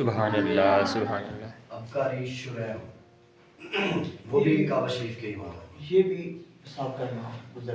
सुभान अल्लाह सुभान अल्लाह। अबकारी शुरैम वो भी काबा शरीफ के इमाम हैं। ये भी साहब का इमाम गुजर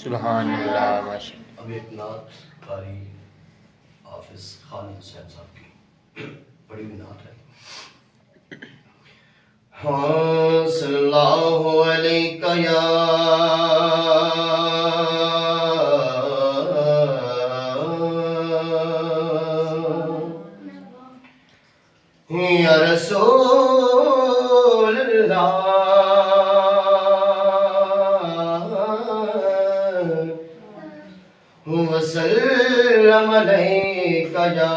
सुभान अल्लाह माशा। अब एक नात कारी हाफिज खालिद हुसैन साहब की बड़ी हुई नात है। हाँ सल्लल्लाहु अलैका या रसूल अल्लाह वसल्लम अलैका या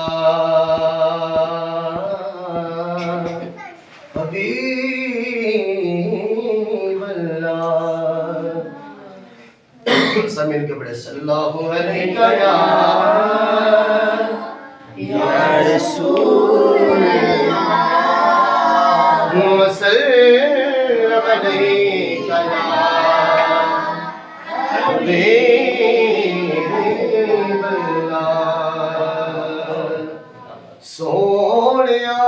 हबीब अल्लाह। सब मिल के बड़े सल्लल्लाहु अलैका या रसूल अल्लाह वसल्लम अलैका या हबीब अल्लाह। सोनिया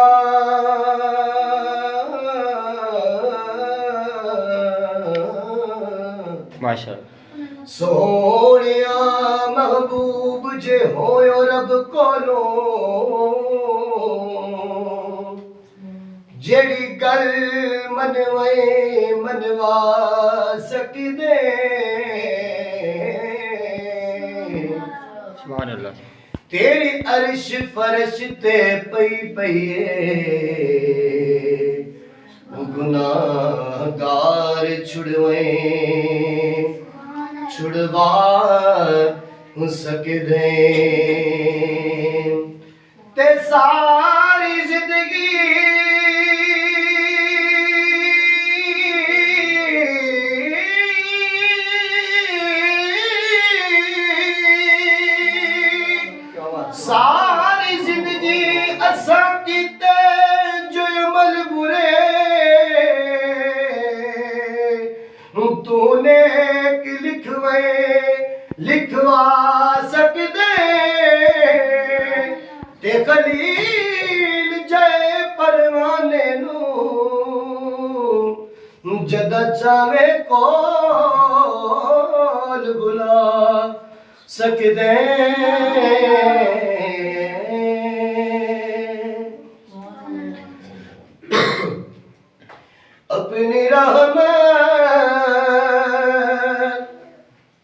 माशा सोनिया महबूब जे होयो रब कोलो जेड़ी गल मनवे मनवा सकदे सुभान अल्लाह। तेरी अर्श फरश ते पई पईए गुनाहगार छुड़वे छुड़वा सकदे ते सारी जिंदगी सारी जिंदगी असा कीते जो अमल बुरे तूने लिखवे लिखवा सकदे ते खलील जय परवाने नू जदा चावे कोल बुला सकदे अपनी रहमत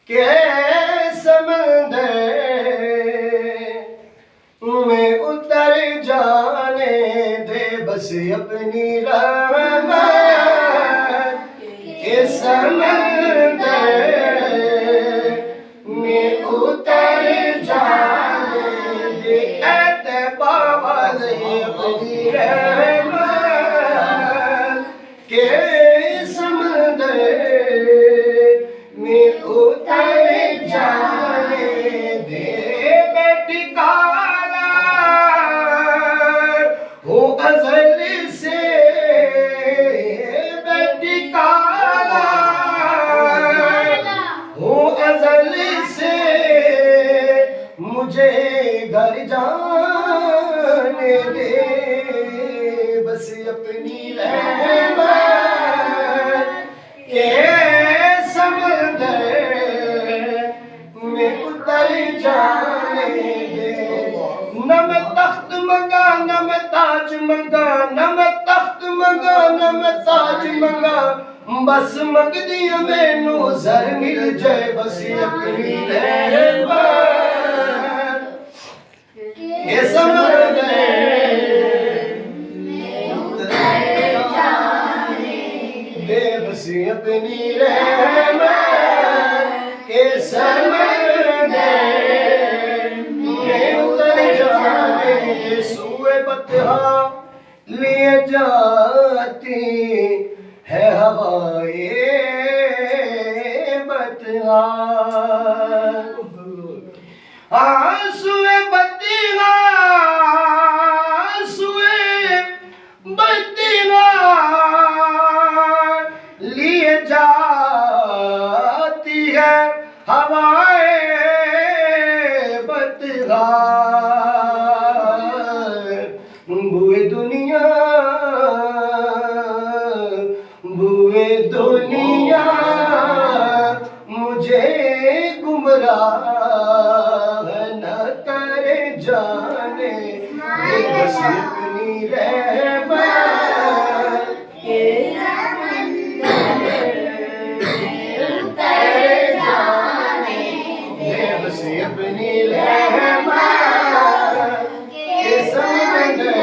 के समंदर में उतर जाने दे बस अपनी रहमत के समंदर जाने दे बस अपनी रहमत के समंदर में उतर जाने दे। न मैं तख्त मंगा न मैं ताज मंगा, न मैं तख्त मंगा न मैं ताज मंगा, बस मंग दिया मैनू जर मिल जाए बस अपनी रहमत के समंदर में उतर जाने दे बस अपनी रहमत के समंदर में उतर जाने। सूए बतहा लिए जाती है हवाए बतहा, आंसुए बतिहा लिए जाती है हवाए बतहा। बुए दुनिया मुझे गुमराह न करे जाने दे बस अपनी रहमत के समंदर में उतर जाने दे बस अपनी रहमत के समंदर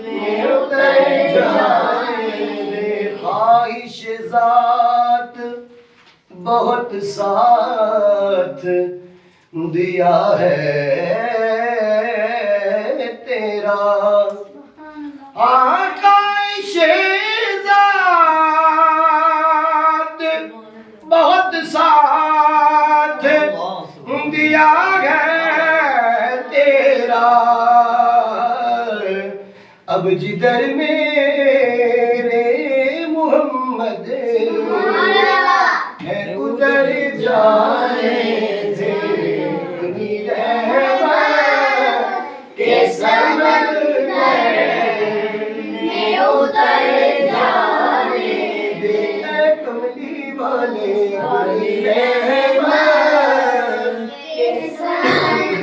में उतर जाने दे। ख्वाहिश ज़ात बहुत साथ दिया है तेरा, ख्वाहिश ज़ात बहुत साथ दिया है तेरा। अब जिधर मेरे मोहम्मद है उधर जाने दे अपनी रहमत के समंदर में उतर जाने दे। कमली वाले अपनी रहमत के समंदर